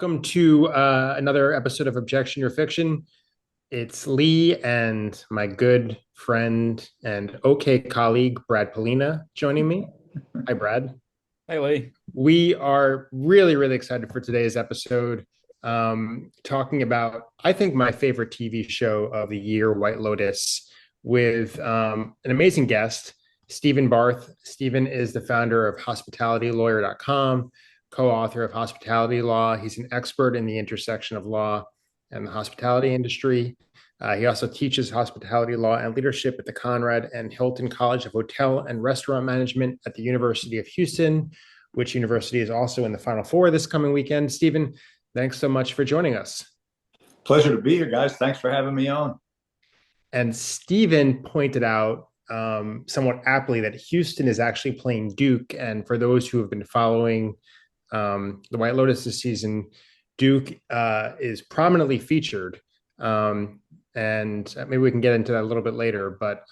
Welcome to another episode of Objection Your Fiction. It's Lee and my good friend and okay colleague, Brad Polina, joining me. Hi, Brad. Hey, Lee. We are really, really excited for today's episode, talking about, I think, my favorite TV show of the year, White Lotus, with an amazing guest, Stephen Barth. Stephen is the founder of hospitalitylawyer.com, co-author of Hospitality Law. He's an expert in the intersection of law and the hospitality industry. He also teaches hospitality law and leadership at the Conrad and Hilton College of Hotel and Restaurant Management at the University of Houston, which university is also in the Final Four this coming weekend. Stephen, thanks so much for joining us. Pleasure to be here, guys. Thanks for having me on. And Stephen pointed out somewhat aptly that Houston is actually playing Duke. And for those who have been following the White Lotus this season, Duke is prominently featured. And maybe we can get into that a little bit later. But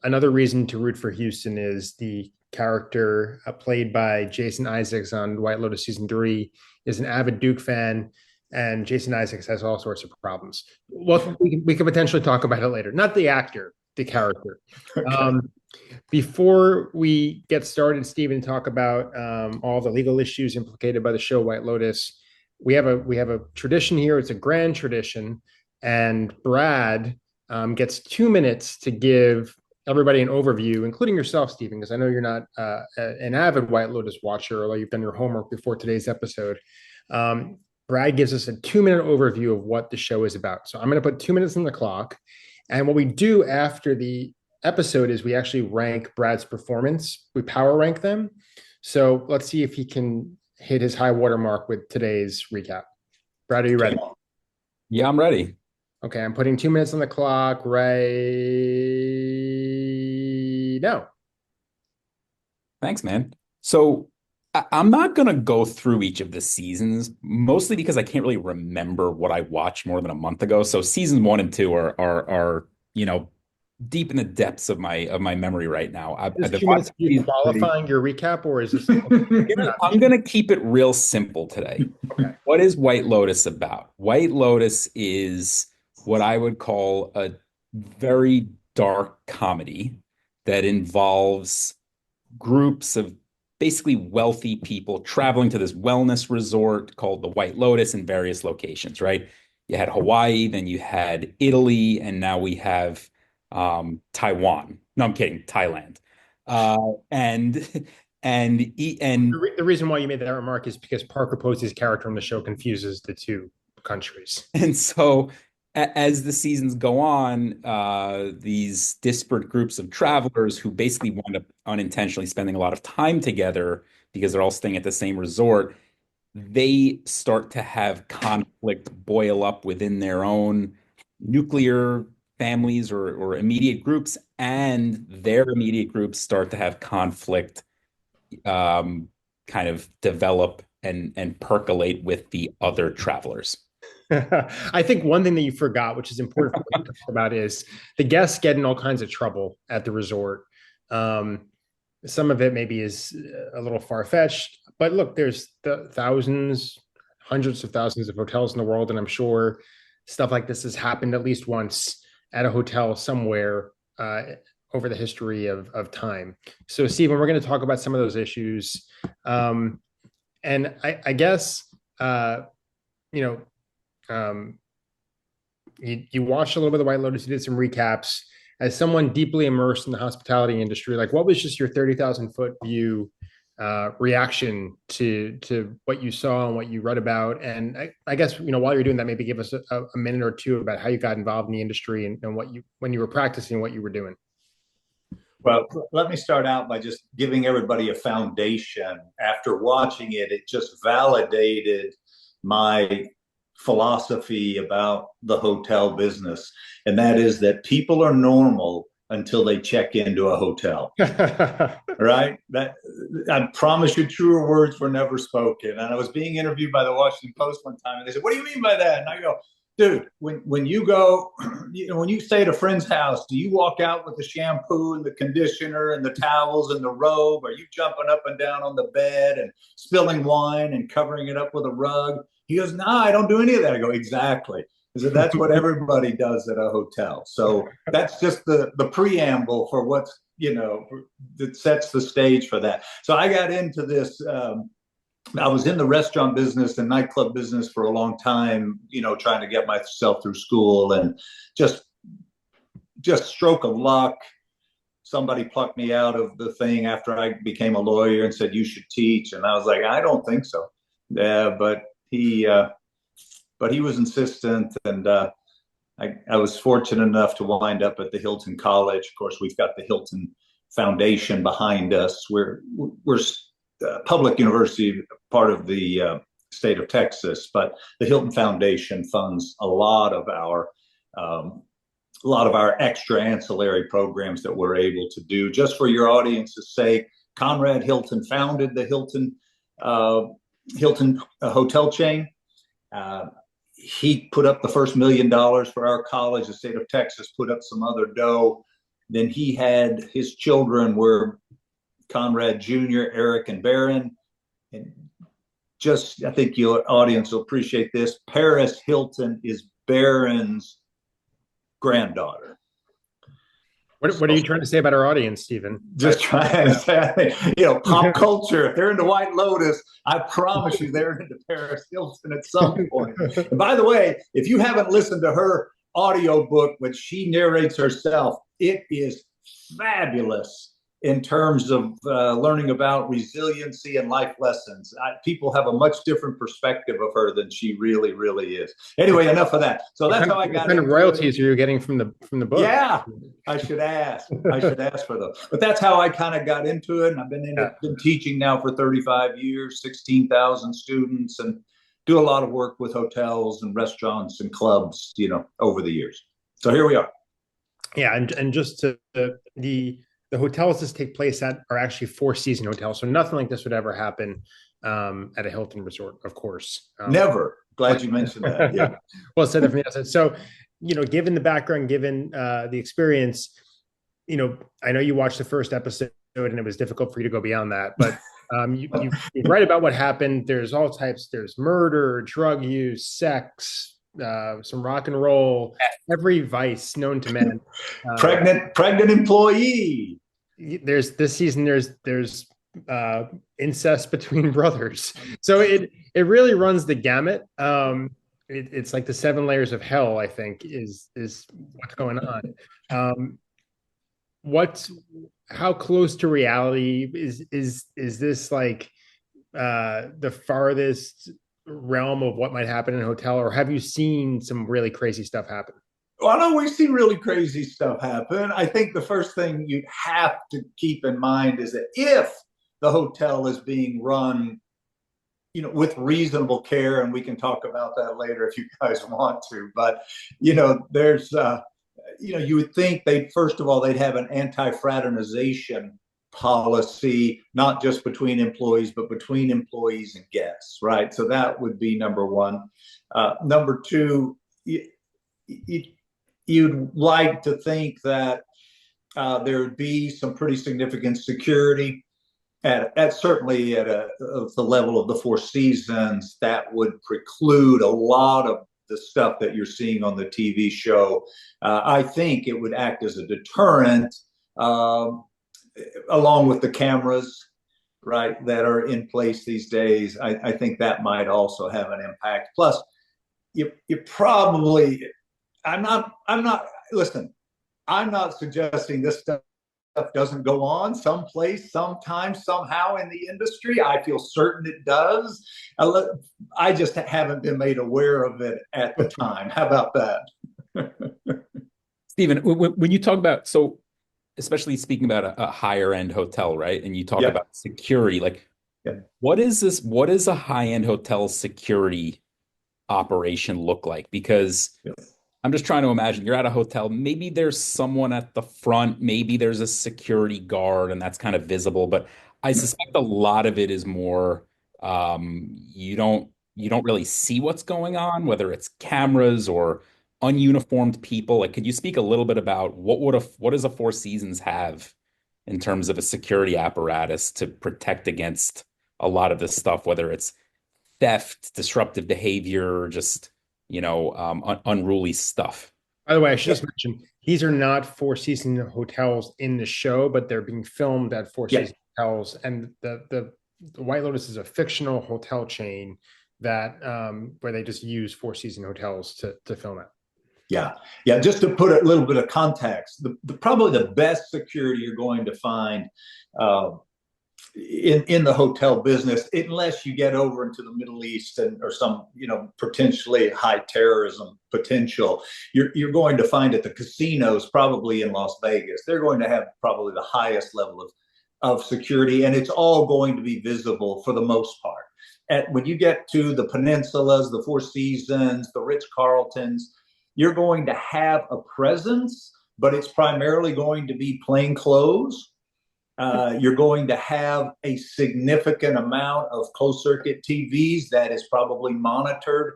another reason to root for Houston is the character played by Jason Isaacs on White Lotus season 3 is an avid Duke fan, and Jason Isaacs has all sorts of problems. Well, we can potentially talk about it later. Not the actor, the character. Okay. Before we get started, Stephen, talk about all the legal issues implicated by the show White Lotus. We have a tradition here. It's a grand tradition, and Brad gets 2 minutes to give everybody an overview, including yourself, Stephen, because I know you're not an avid White Lotus watcher, although you've done your homework before today's episode. Brad gives us a 2-minute overview of what the show is about. So I'm going to put 2 minutes on the clock. And what we do after the episode is we actually rank Brad's performance. We power rank them. So let's see if he can hit his high water mark with today's recap. Brad, are you ready? Yeah, I'm ready. Okay, I'm putting 2 minutes on the clock right now. Thanks, man. So I'm not going to go through each of the seasons, mostly because I can't really remember what I watched more than a month ago. So seasons 1 and 2 are deep in the depths of my memory right now. Is 2 minutes you qualifying your recap, or is this? I'm going to keep it real simple today. Okay. What is White Lotus about? White Lotus is what I would call a very dark comedy that involves groups of basically wealthy people traveling to this wellness resort called the White Lotus in various locations, right? You had Hawaii, then you had Italy, and now we have Taiwan. No, I'm kidding, Thailand. And the reason why you made that remark is because Parker Posey's character on the show confuses the two countries. And so as the seasons go on, these disparate groups of travelers who basically wind up unintentionally spending a lot of time together because they're all staying at the same resort, they start to have conflict boil up within their own nuclear families or immediate groups, and their immediate groups start to have conflict kind of develop and percolate with the other travelers. I think one thing that you forgot, which is important to talk about, is the guests get in all kinds of trouble at the resort. Some of it maybe is a little far-fetched, but look, there's thousands, hundreds of thousands of hotels in the world, and I'm sure stuff like this has happened at least once at a hotel somewhere over the history of time. So, Stephen, we're going to talk about some of those issues. And I guess, you watched a little bit of White Lotus, you did some recaps. As someone deeply immersed in the hospitality industry, like, what was just your 30,000 foot view reaction to what you saw and what you read about? And I guess, while you're doing that, maybe give us a minute or two about how you got involved in the industry and when you were practicing, what you were doing. Well, let me start out by just giving everybody a foundation. After watching it, it just validated my philosophy about the hotel business. And that is that people are normal until they check into a hotel. Right? That, I promise you, truer words were never spoken. And I was being interviewed by the Washington Post one time, and they said, "What do you mean by that?" And I go, Dude, when you go, when you stay at a friend's house, do you walk out with the shampoo and the conditioner and the towels and the robe? Are you jumping up and down on the bed and spilling wine and covering it up with a rug? He goes, no, I don't do any of that. I go, exactly. I said, that's what everybody does at a hotel. So that's just the preamble for what's, that sets the stage for that. So I got into this. I was in the restaurant business and nightclub business for a long time, trying to get myself through school, and just stroke of luck. Somebody plucked me out of the thing after I became a lawyer and said, you should teach. And I was like, I don't think so. But he was insistent. And I was fortunate enough to wind up at the Hilton College. Of course, we've got the Hilton Foundation behind us. We're public university, part of the state of Texas, but the Hilton Foundation funds a lot of our extra ancillary programs that we're able to do. Just for your audience's sake, Conrad Hilton founded the Hilton hotel chain. He put up the first $1 million for our college. The state of Texas put up some other dough. Then he had his children were Conrad Jr., Eric, and Barron. And just, I think your audience will appreciate this. Paris Hilton is Barron's granddaughter. What are you trying to say about our audience, Stephen? Just trying to say, pop culture. If they're into White Lotus, I promise you they're into Paris Hilton at some point. And by the way, if you haven't listened to her audiobook, which she narrates herself, it is fabulous in terms of learning about resiliency and life lessons. People have a much different perspective of her than she really, really is. Anyway, enough of that. So that's how I got. What kind of royalties are you getting from the book? Yeah, I should ask. I should ask for those. But that's how I kind of got into it. And I've been teaching now for 35 years, 16,000 students, and do a lot of work with hotels and restaurants and clubs, over the years. So here we are. Yeah, and just to the hotels this take place at are actually four-season hotels, so nothing like this would ever happen at a Hilton resort, of course. Never. Glad you mentioned that. Yeah. Well said from the outside. So, given the background, given the experience, I know you watched the first episode and it was difficult for you to go beyond that, but you write about what happened. There's all types. There's murder, drug use, sex, some rock and roll, every vice known to man. Pregnant employee. There's this season. There's incest between brothers. So it really runs the gamut. It's like the 7 layers of hell, I think, is what's going on. How close to reality is this, like the farthest realm of what might happen in a hotel, or have you seen some really crazy stuff happen? Well, no, we've seen really crazy stuff happen. I think the first thing you have to keep in mind is that if the hotel is being run, with reasonable care, and we can talk about that later if you guys want to, but, there's, you would think first of all, they'd have an anti-fraternization policy, not just between employees, but between employees and guests, right? So that would be number one. Number two, you'd like to think that there would be some pretty significant security certainly at the level of the Four Seasons that would preclude a lot of the stuff that you're seeing on the TV show. I think it would act as a deterrent, along with the cameras, right, that are in place these days. I think that might also have an impact. Plus, you probably, listen, I'm not suggesting this stuff doesn't go on someplace, sometime, somehow in the industry. I feel certain it does. I just haven't been made aware of it at the time. How about that? Stephen, when you talk about, so especially speaking about a higher end hotel, right? And you talk about security, like what is a high-end hotel security operation look like? Because I'm just trying to imagine you're at a hotel, maybe there's someone at the front, maybe there's a security guard and that's kind of visible, but I suspect a lot of it is more, you you don't really see what's going on, whether it's cameras or ununiformed people. Like, could you speak a little bit about what does a Four Seasons have in terms of a security apparatus to protect against a lot of this stuff, whether it's theft, disruptive behavior, or just, unruly stuff? By the way, I should just mention these are not Four Season hotels in the show, but they're being filmed at Four Yeah. Season hotels. And the White Lotus is a fictional hotel chain that where they just use Four Season hotels to film it. Yeah. Yeah. Just to put a little bit of context, probably the best security you're going to find uh, in the hotel business, unless you get over into the Middle East or some, potentially high terrorism potential, you're going to find at the casinos, probably in Las Vegas, they're going to have probably the highest level of security, and it's all going to be visible for the most part. When you get to the peninsulas, the Four Seasons, the Ritz-Carltons, you're going to have a presence, but it's primarily going to be plain clothes. You're going to have a significant amount of closed circuit TVs that is probably monitored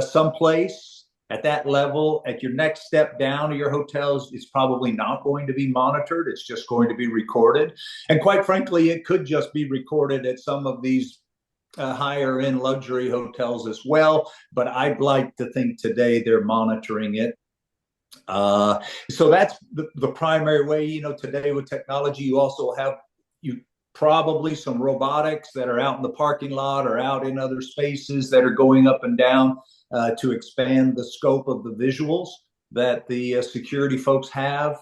someplace at that level. At your next step down to your hotels, it's probably not going to be monitored. It's just going to be recorded. And quite frankly, it could just be recorded at some of these higher end luxury hotels as well. But I'd like to think today they're monitoring it. So that's the primary way. Today with technology, you also have probably some robotics that are out in the parking lot or out in other spaces that are going up and down to expand the scope of the visuals that the security folks have.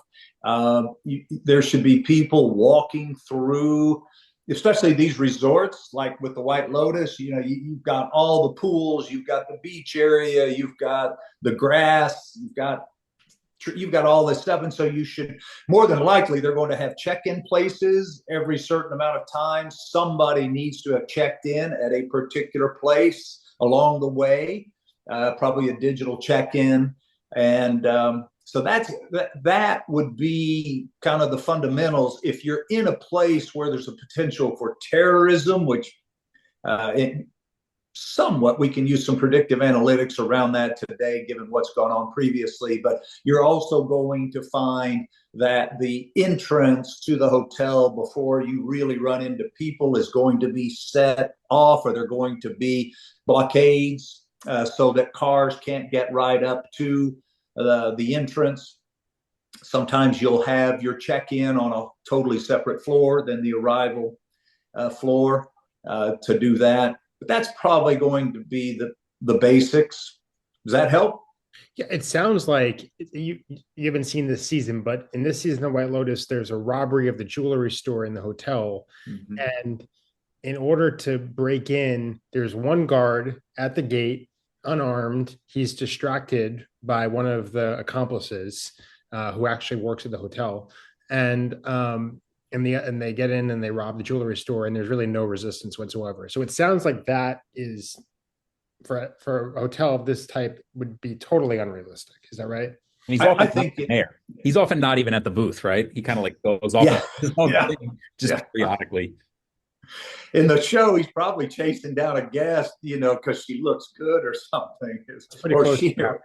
There should be people walking through, especially these resorts, like with the White Lotus. You've got all the pools, you've got the beach area, you've got the grass, you've got all this stuff. And so you should, more than likely, they're going to have check-in places every certain amount of time. Somebody needs to have checked in at a particular place along the way, probably a digital check-in. And so that would be kind of the fundamentals. If you're in a place where there's a potential for terrorism, which somewhat we can use some predictive analytics around that today, given what's gone on previously, but you're also going to find that the entrance to the hotel before you really run into people is going to be set off, or they're going to be blockades so that cars can't get right up to the entrance. Sometimes you'll have your check-in on a totally separate floor than the arrival floor to do that. But that's probably going to be the basics. Does that help? Yeah, it sounds like you haven't seen this season, but in this season of White Lotus, there's a robbery of the jewelry store in the hotel. Mm-hmm. And in order to break in, there's one guard at the gate, unarmed. He's distracted by one of the accomplices who actually works at the hotel. And they get in and they rob the jewelry store, and there's really no resistance whatsoever. So it sounds like that is for a hotel of this type would be totally unrealistic. Is that right? He's often there. He's often not even at the booth, right? He kind of like goes off periodically. In the show, he's probably chasing down a guest, because she looks good or something,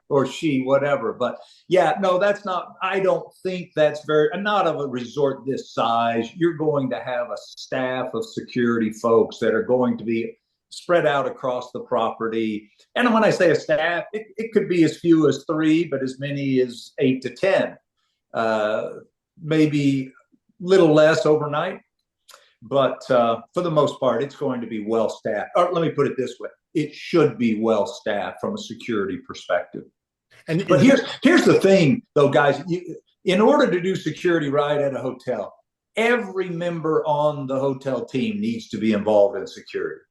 or she, whatever. But yeah, no, that's not. I don't think that's not of a resort this size. You're going to have a staff of security folks that are going to be spread out across the property. And when I say a staff, it could be as few as 3, but as many as 8 to 10, maybe little less overnight. But for the most part, it's going to be well staffed. Or let me put it this way: it should be well staffed from a security perspective. But here's the thing, though, guys. In order to do security right at a hotel, every member on the hotel team needs to be involved in security.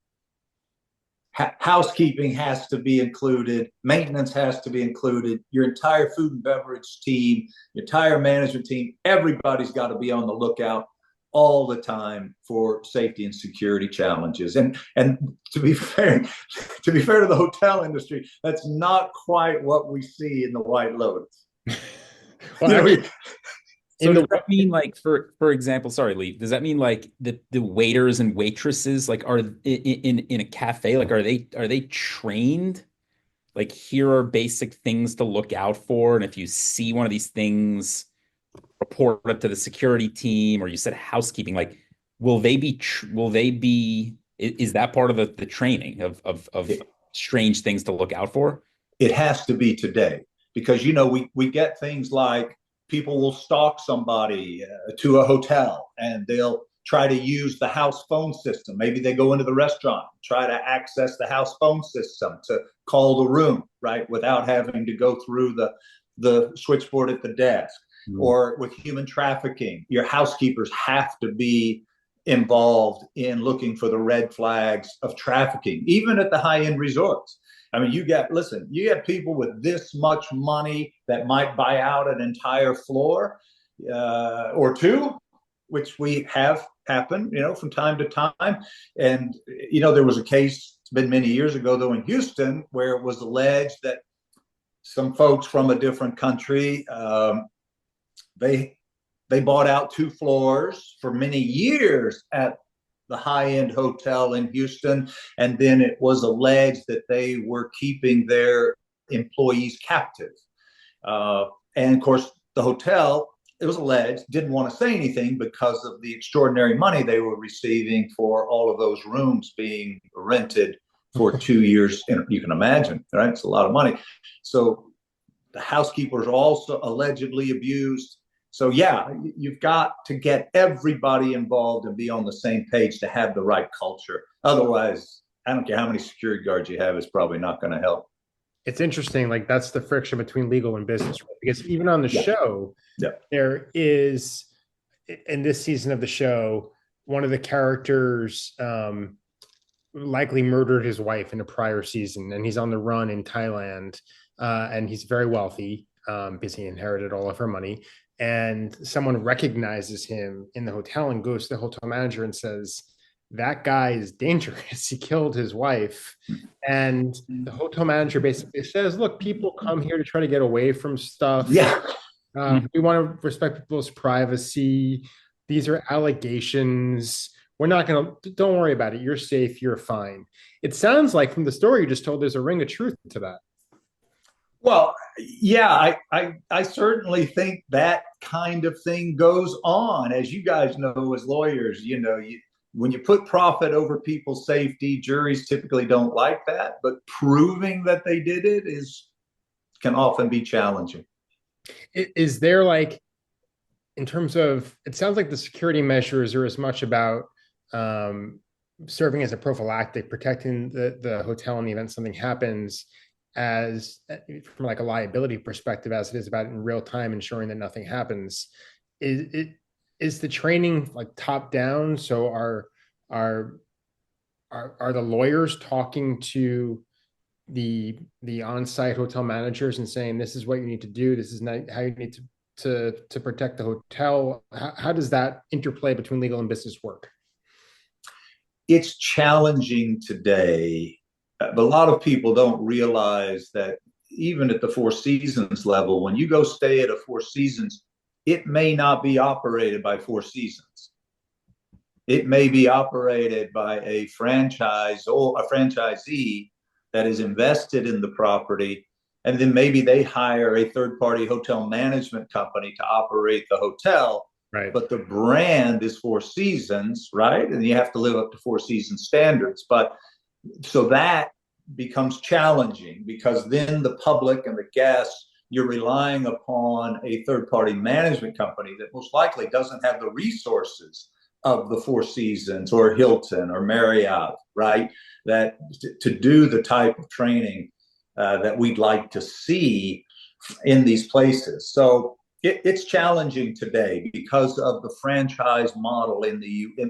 Housekeeping has to be included. Maintenance has to be included. Your entire food and beverage team, your entire management team, everybody's got to be on the lookout all the time for safety and security challenges. And to be fair to the hotel industry, that's not quite what we see in the White Lotus. Well, So in does the that mean like for example, sorry, Lee, does that mean like the waiters and waitresses like are in a cafe, like are they trained? Like here are basic things to look out for, and if you see one of these things, report it to the security team, or you said housekeeping, like is that part of the training of It, strange things to look out for? it has to be today because we get things like people will stalk somebody to a hotel and they'll try to use the house phone system. Maybe they go into the restaurant, try to access the house phone system to call the room, right, without having to go through the switchboard at the desk. Mm. Or with human trafficking, your housekeepers have to be involved in looking for the red flags of trafficking, even at the high end resorts. I mean, you get people with this much money that might buy out an entire floor or two, which we have happen, from time to time. And, there was a case, it's been many years ago, though, in Houston, where it was alleged that some folks from a different country, they they bought out two floors for many years at the high-end hotel in Houston, and then it was alleged that they were keeping their employees captive. And of course, the hotel, it was alleged, didn't want to say anything because of the extraordinary money they were receiving for all of those rooms being rented for 2 years. And you can imagine, right? It's a lot of money. So the housekeepers also allegedly abused. So yeah, you've got to get everybody involved and be on the same page to have the right culture. Otherwise, I don't care how many security guards you have, it's probably not going to help. It's interesting, like that's the friction between legal and business, right? Because even on the Yeah. show, Yeah. there is in this season of the show, one of the characters likely murdered his wife in a prior season, and he's on the run in Thailand, and he's very wealthy because he inherited all of her money. And someone recognizes him in the hotel and goes to the hotel manager and says, "That guy is dangerous. He killed his wife." And the hotel manager basically says, "Look, people come here to try to get away from stuff. Yeah. We want to respect people's privacy. These are allegations. We're not going to, don't worry about it. You're safe. You're fine." It sounds like from the story you just told, there's a ring of truth to that. Well, yeah, I certainly think that kind of thing goes on. As you guys know, as lawyers, when you put profit over people's safety, juries typically don't like that. But proving that they did it can often be challenging. Is there like, in terms of, it sounds like the security measures are as much about serving as a prophylactic, protecting the hotel in the event something happens, as from like a liability perspective, as it is about in real time ensuring that nothing happens. Is the training like top down? So are the lawyers talking to the on-site hotel managers and saying, this is what you need to do, this is not how you need to protect the hotel? How does that interplay between legal and business work? It's challenging today, but a lot of people don't realize that even at the Four Seasons level, when you go stay at a Four Seasons, it may not be operated by Four Seasons. It may be operated by a franchise or a franchisee that is invested in the property, and then maybe they hire a third-party hotel management company to operate the hotel. Right. But the brand is Four Seasons, right? And you have to live up to Four Seasons standards. But so that becomes challenging because then the public and the guests, you're relying upon a third-party management company that most likely doesn't have the resources of the Four Seasons or Hilton or Marriott, right? That to do the type of training that we'd like to see in these places. So it's challenging today because of the franchise model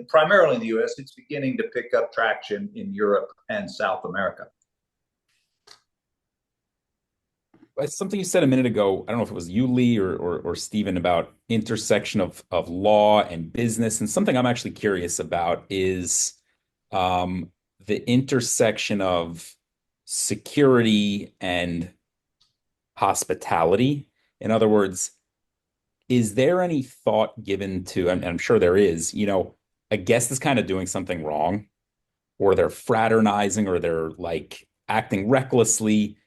primarily in the U.S. It's beginning to pick up traction in Europe and South America. Something you said a minute ago, I don't know if it was you, Lee, or Stephen, about intersection of law and business. And something I'm actually curious about is the intersection of security and hospitality. In other words, is there any thought given to, and I'm sure there is, a guest is kind of doing something wrong, or they're fraternizing, or they're like acting recklessly?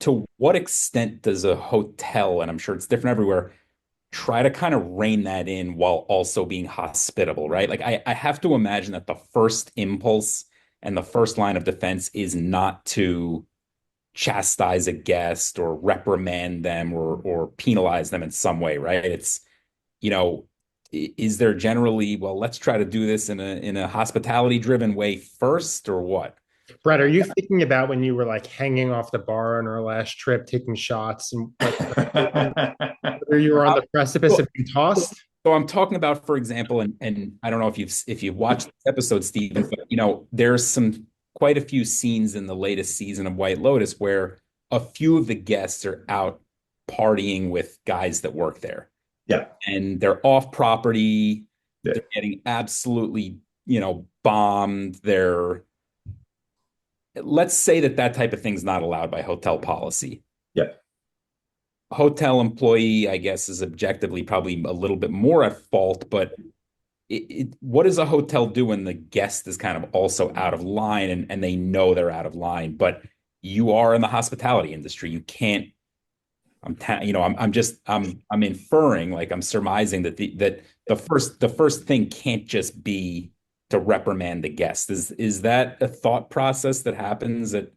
To what extent does a hotel, and I'm sure it's different everywhere, try to kind of rein that in while also being hospitable, right? Like I have to imagine that the first impulse and the first line of defense is not to chastise a guest or reprimand them or penalize them in some way, right? It's, you know, is there generally, well, let's try to do this in a hospitality driven way first, or what? Brett, are you thinking about when you were like hanging off the bar on our last trip, taking shots, and like where you were on the precipice of being tossed? So I'm talking about, for example, and I don't know if you've watched this episode, Stephen, but there's some quite a few scenes in the latest season of White Lotus where a few of the guests are out partying with guys that work there. Yeah. And they're off property. Yeah. They're getting absolutely, bombed. Let's say that type of thing's not allowed by hotel policy. Yeah. Hotel employee, I guess, is objectively probably a little bit more at fault, but what does a hotel do when the guest is kind of also out of line, and they know they're out of line? But you are in the hospitality industry. You can't, I'm inferring, like I'm surmising that the first thing can't just be to reprimand the guest. Is that a thought process that happens at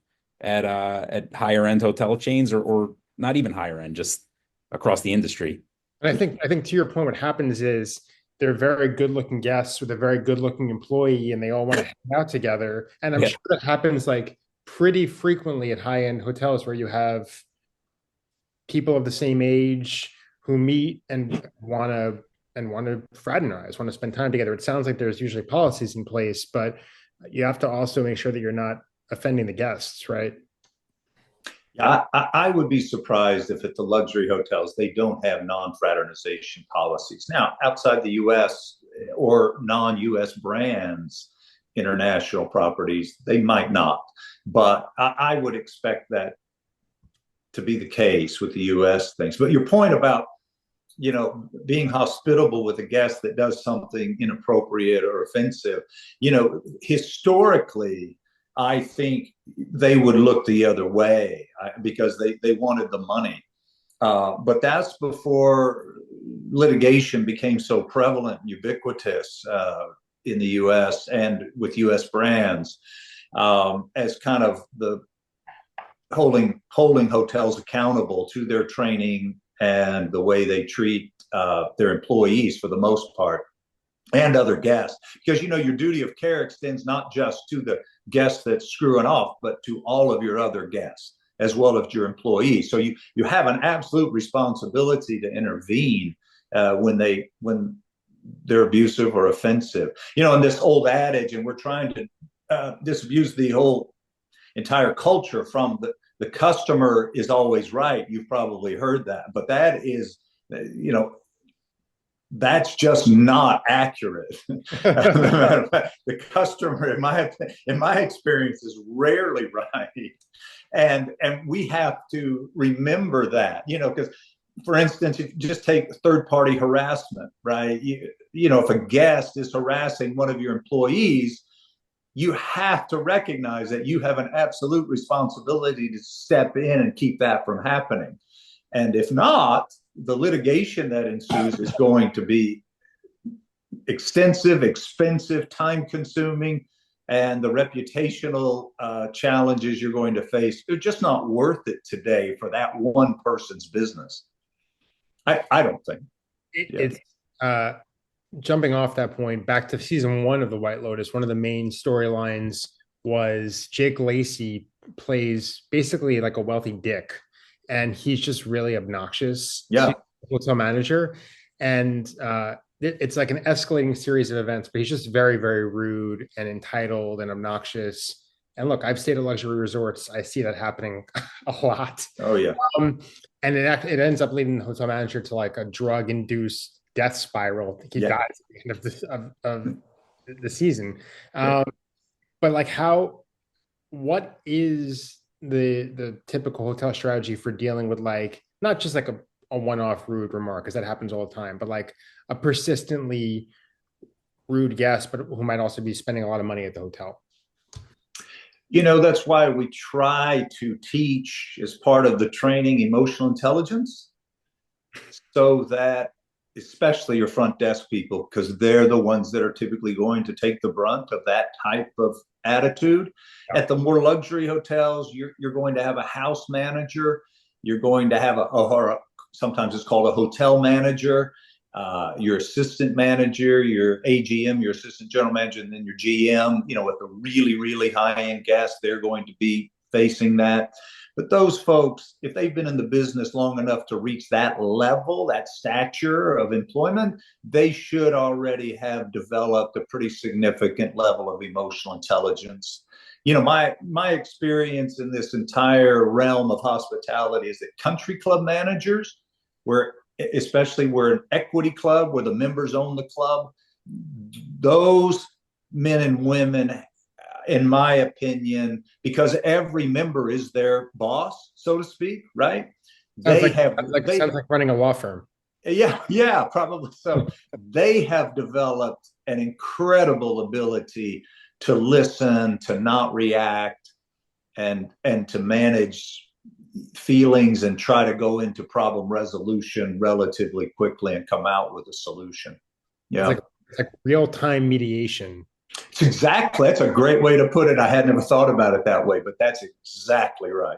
higher end hotel chains, or not even higher end, just across the industry? And I think to your point, what happens is they're very good looking guests with a very good looking employee, and they all want to hang out together. And I'm Yeah. sure that happens like pretty frequently at high end hotels where you have people of the same age who meet and want to fraternize, want to spend time together. It sounds like there's usually policies in place, but you have to also make sure that you're not offending the guests, right? Yeah, I would be surprised if at the luxury hotels they don't have non-fraternization policies. Now, outside the U.S. or non-U.S. brands, international properties, they might not. But I would expect that to be the case with the U.S. things. But your point about being hospitable with a guest that does something inappropriate or offensive, historically, I think they would look the other way because they wanted the money. But that's before litigation became so prevalent and ubiquitous in the U.S. and with U.S. brands as kind of the holding hotels accountable to their training and the way they treat their employees for the most part, and other guests. Because, your duty of care extends not just to the guest that's screwing off, but to all of your other guests, as well as your employees. So you have an absolute responsibility to intervene when they're abusive or offensive. And this old adage, and we're trying to disabuse the whole entire culture from the customer is always right. You've probably heard that, but that is, that's just not accurate. The customer, in my experience, is rarely right, and we have to remember that. Because, for instance, if you just take third-party harassment, right? If a guest is harassing one of your employees, you have to recognize that you have an absolute responsibility to step in and keep that from happening. And if not, the litigation that ensues is going to be extensive, expensive, time consuming, and the reputational challenges you're going to face, they're just not worth it today for that one person's business. I don't think. It's jumping off that point back to season 1 of the White Lotus. One of the main storylines was Jake Lacey plays basically like a wealthy dick, and he's just really obnoxious. Yeah. To the hotel manager, and it's like an escalating series of events, but he's just very, very rude and entitled and obnoxious. And look, I've stayed at luxury resorts. I see that happening a lot. Oh yeah. And it ends up leading the hotel manager to like a drug-induced death spiral. I think he dies at the end of the season. But like, what is the typical hotel strategy for dealing with like not just like a a one-off rude remark, because that happens all the time, but like a persistently rude guest, but who might also be spending a lot of money at the hotel. That's why we try to teach as part of the training emotional intelligence, so that especially your front desk people, because they're the ones that are typically going to take the brunt of that type of attitude. Yeah. At the more luxury hotels, you're going to have a house manager, you're going to have sometimes it's called a hotel manager, your assistant manager, your AGM, your assistant general manager, and then your GM. With a really, really high-end guest, they're going to be facing that. But those folks, if they've been in the business long enough to reach that level, that stature of employment, they should already have developed a pretty significant level of emotional intelligence. My experience in this entire realm of hospitality is that country club managers, especially we're an equity club where the members own the club, those men and women, in my opinion, because every member is their boss, so to speak, right? Sounds like running a law firm. Yeah, probably so. They have developed an incredible ability to listen, to not react, and to manage feelings and try to go into problem resolution relatively quickly and come out with a solution. Yeah, it's like real-time mediation. That's a great way to put it. I had never thought about it that way, but that's exactly right.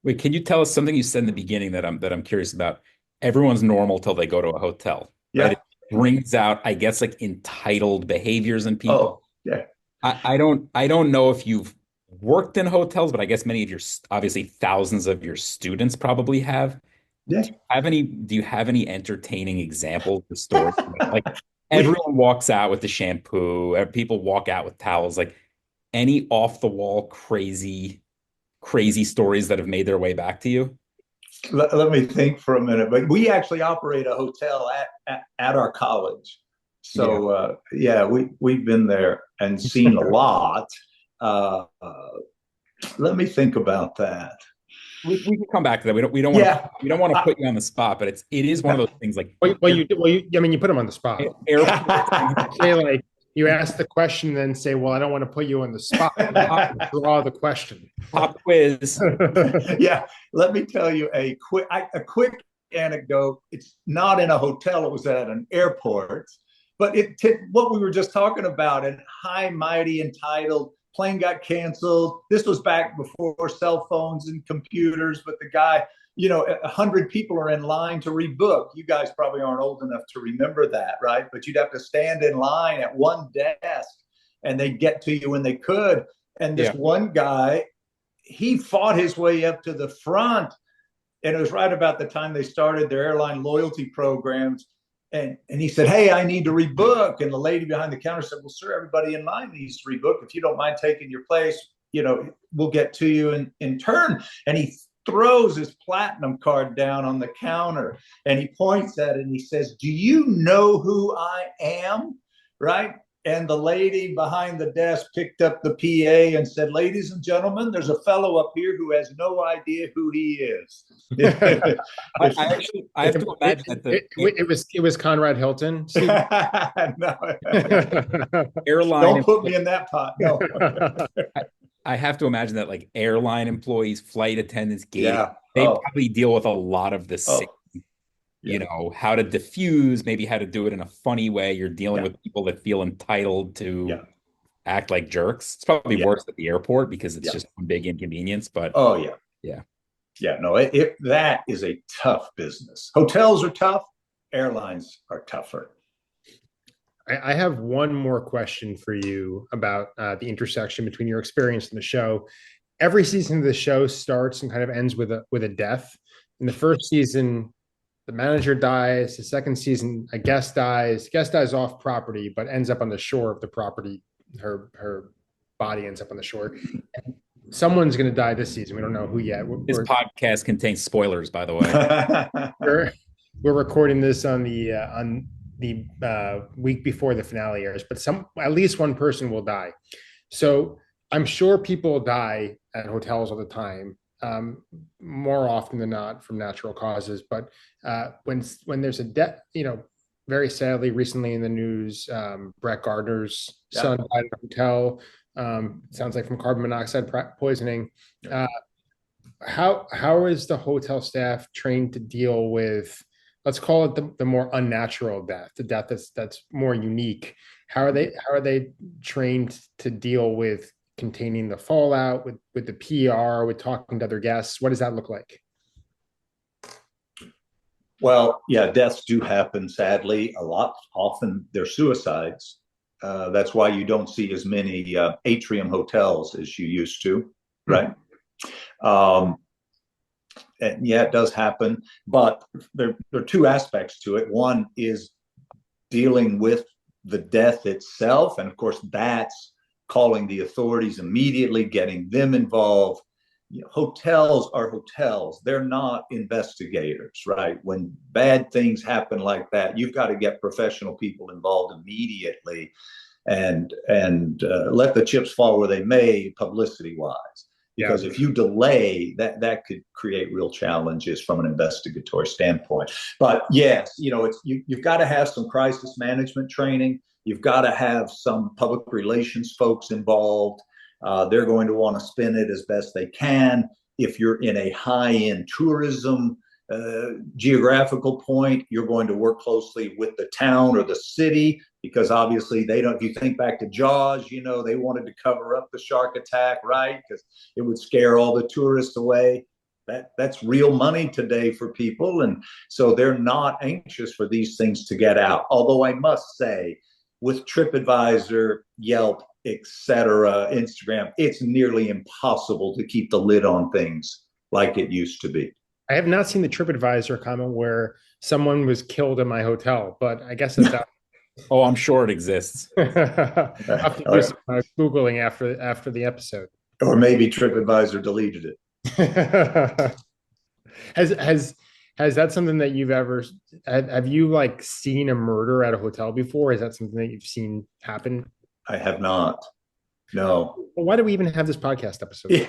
Wait, can you tell us something you said in the beginning that I'm curious about? Everyone's normal till they go to a hotel. Right? Yeah. It brings out, I guess, like entitled behaviors in people. Oh, yeah. I don't know if you've worked in hotels, but I guess many of obviously thousands of your students probably have. Yeah. Do you have any entertaining examples or stories? Like everyone walks out with the shampoo, people walk out with towels. Like any off the wall crazy stories that have made their way back to you? Let me think for a minute. But we actually operate a hotel at our college. So we've been there and seen a lot. Let me think about that. We can come back to that. We don't want to put you on the spot, but it is one of those things like. You put them on the spot. Say like you ask the question, then say, "Well, I don't want to put you on the spot." Draw the question. Pop quiz. Yeah, let me tell you a quick anecdote. It's not in a hotel; it was at an airport. But what we were just talking about, and high, mighty, entitled. Plane got canceled. This was back before cell phones and computers, but the guy, 100 people are in line to rebook. You guys probably aren't old enough to remember that, right? But you'd have to stand in line at one desk and they'd get to you when they could. And this one guy, he fought his way up to the front. And it was right about the time they started their airline loyalty programs. And he said, "Hey, I need to rebook." And the lady behind the counter said, "Well, sir, everybody in line needs to rebook. If you don't mind taking your place, we'll get to you in turn." And he throws his platinum card down on the counter and he points at it and he says, "Do you know who I am?" Right? And the lady behind the desk picked up the PA and said, "Ladies and gentlemen, there's a fellow up here who has no idea who he is." I have to imagine that it was Conrad Hilton. No. Airline. Don't put me in that pot. No. I have to imagine that like airline employees, flight attendants, they probably deal with a lot of the same. How to diffuse, maybe how to do it in a funny way. You're dealing with people that feel entitled to act like jerks. It's probably worse at the airport because it's just one big inconvenience. But that is a tough business. Hotels are tough. Airlines are tougher. I have one more question for you about the intersection between your experience in the show. Every season of the show starts and kind of ends with a death. In the first season, the manager dies. The second season, a guest dies. Guest dies off property, but ends up on the shore of the property. Her body ends up on the shore. And someone's going to die this season. We don't know who yet. This podcast contains spoilers, by the way. We're recording this on the week before the finale airs, but at least one person will die. So I'm sure people die at hotels all the time. more often than not from natural causes. But when there's a death, very sadly, recently in the news, Brett Gardner's son died in a hotel. Sounds like from carbon monoxide poisoning. How is the hotel staff trained to deal with, let's call it the more unnatural death, the death that's more unique? How are they trained to deal with containing the fallout, with the PR, with talking to other guests? What does that look like? Well, yeah, deaths do happen, sadly, a lot. Often they're suicides. That's why you don't see as many atrium hotels as you used to, right? And yeah, it does happen, but there are two aspects to it. One is dealing with the death itself, and of course, that's calling the authorities immediately, getting them involved. Hotels are hotels. They're not investigators, right? When bad things happen like that, you've got to get professional people involved immediately and let the chips fall where they may, publicity wise. Because if you delay, that could create real challenges from an investigatory standpoint. But yes, you've got to have some crisis management training. You've got to have some public relations folks involved. They're going to want to spin it as best they can. If you're in a high-end tourism geographical point, you're going to work closely with the town or the city, because obviously they don't. If you think back to Jaws, they wanted to cover up the shark attack, right? Because it would scare all the tourists away. That's real money today for people, and so they're not anxious for these things to get out. Although I must say, with TripAdvisor, Yelp, etc., Instagram, it's nearly impossible to keep the lid on things like it used to be. I have not seen the TripAdvisor comment where someone was killed in my hotel, but I guess it's out. Oh, I'm sure it exists. I'll have to do some Googling after the episode. Or maybe TripAdvisor deleted it. Has that something that you've ever have you seen a murder at a hotel before? Is that something that you've seen happen? I have not. No. Well, why do we even have this podcast episode? Yeah.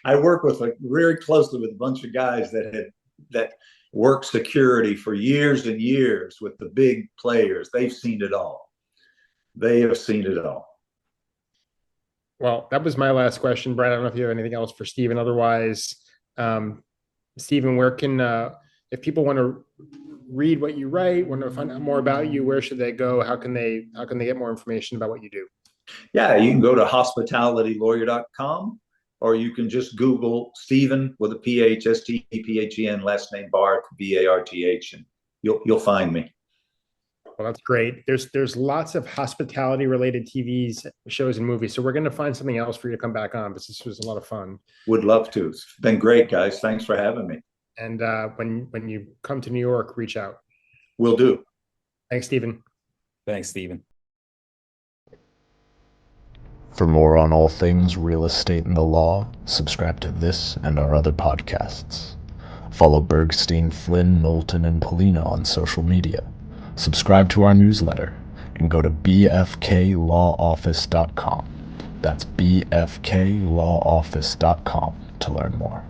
I work very closely with a bunch of guys that work security for years and years with the big players. They've seen it all. They have seen it all. Well, that was my last question, Brad. I don't know if you have anything else for Stephen. Otherwise, Stephen, where can if people want to read what you write, want to find out more about you, where should they go? How can they get more information about what you do? Yeah, you can go to hospitalitylawyer.com, or you can just Google Stephen with a PH, STEPHEN, last name Barth, BARTH, and you'll find me. Well, that's great. There's lots of hospitality related TVs, shows, and movies. So we're going to find something else for you to come back on, but this was a lot of fun. Would love to. It's been great, guys. Thanks for having me. And when you come to New York, reach out. Will do. Thanks, Stephen. Thanks, Stephen. For more on all things real estate and the law, subscribe to this and our other podcasts. Follow Bergstein, Flynn, Knowlton, and Polina on social media. Subscribe to our newsletter and go to bfklawoffice.com. That's bfklawoffice.com to learn more.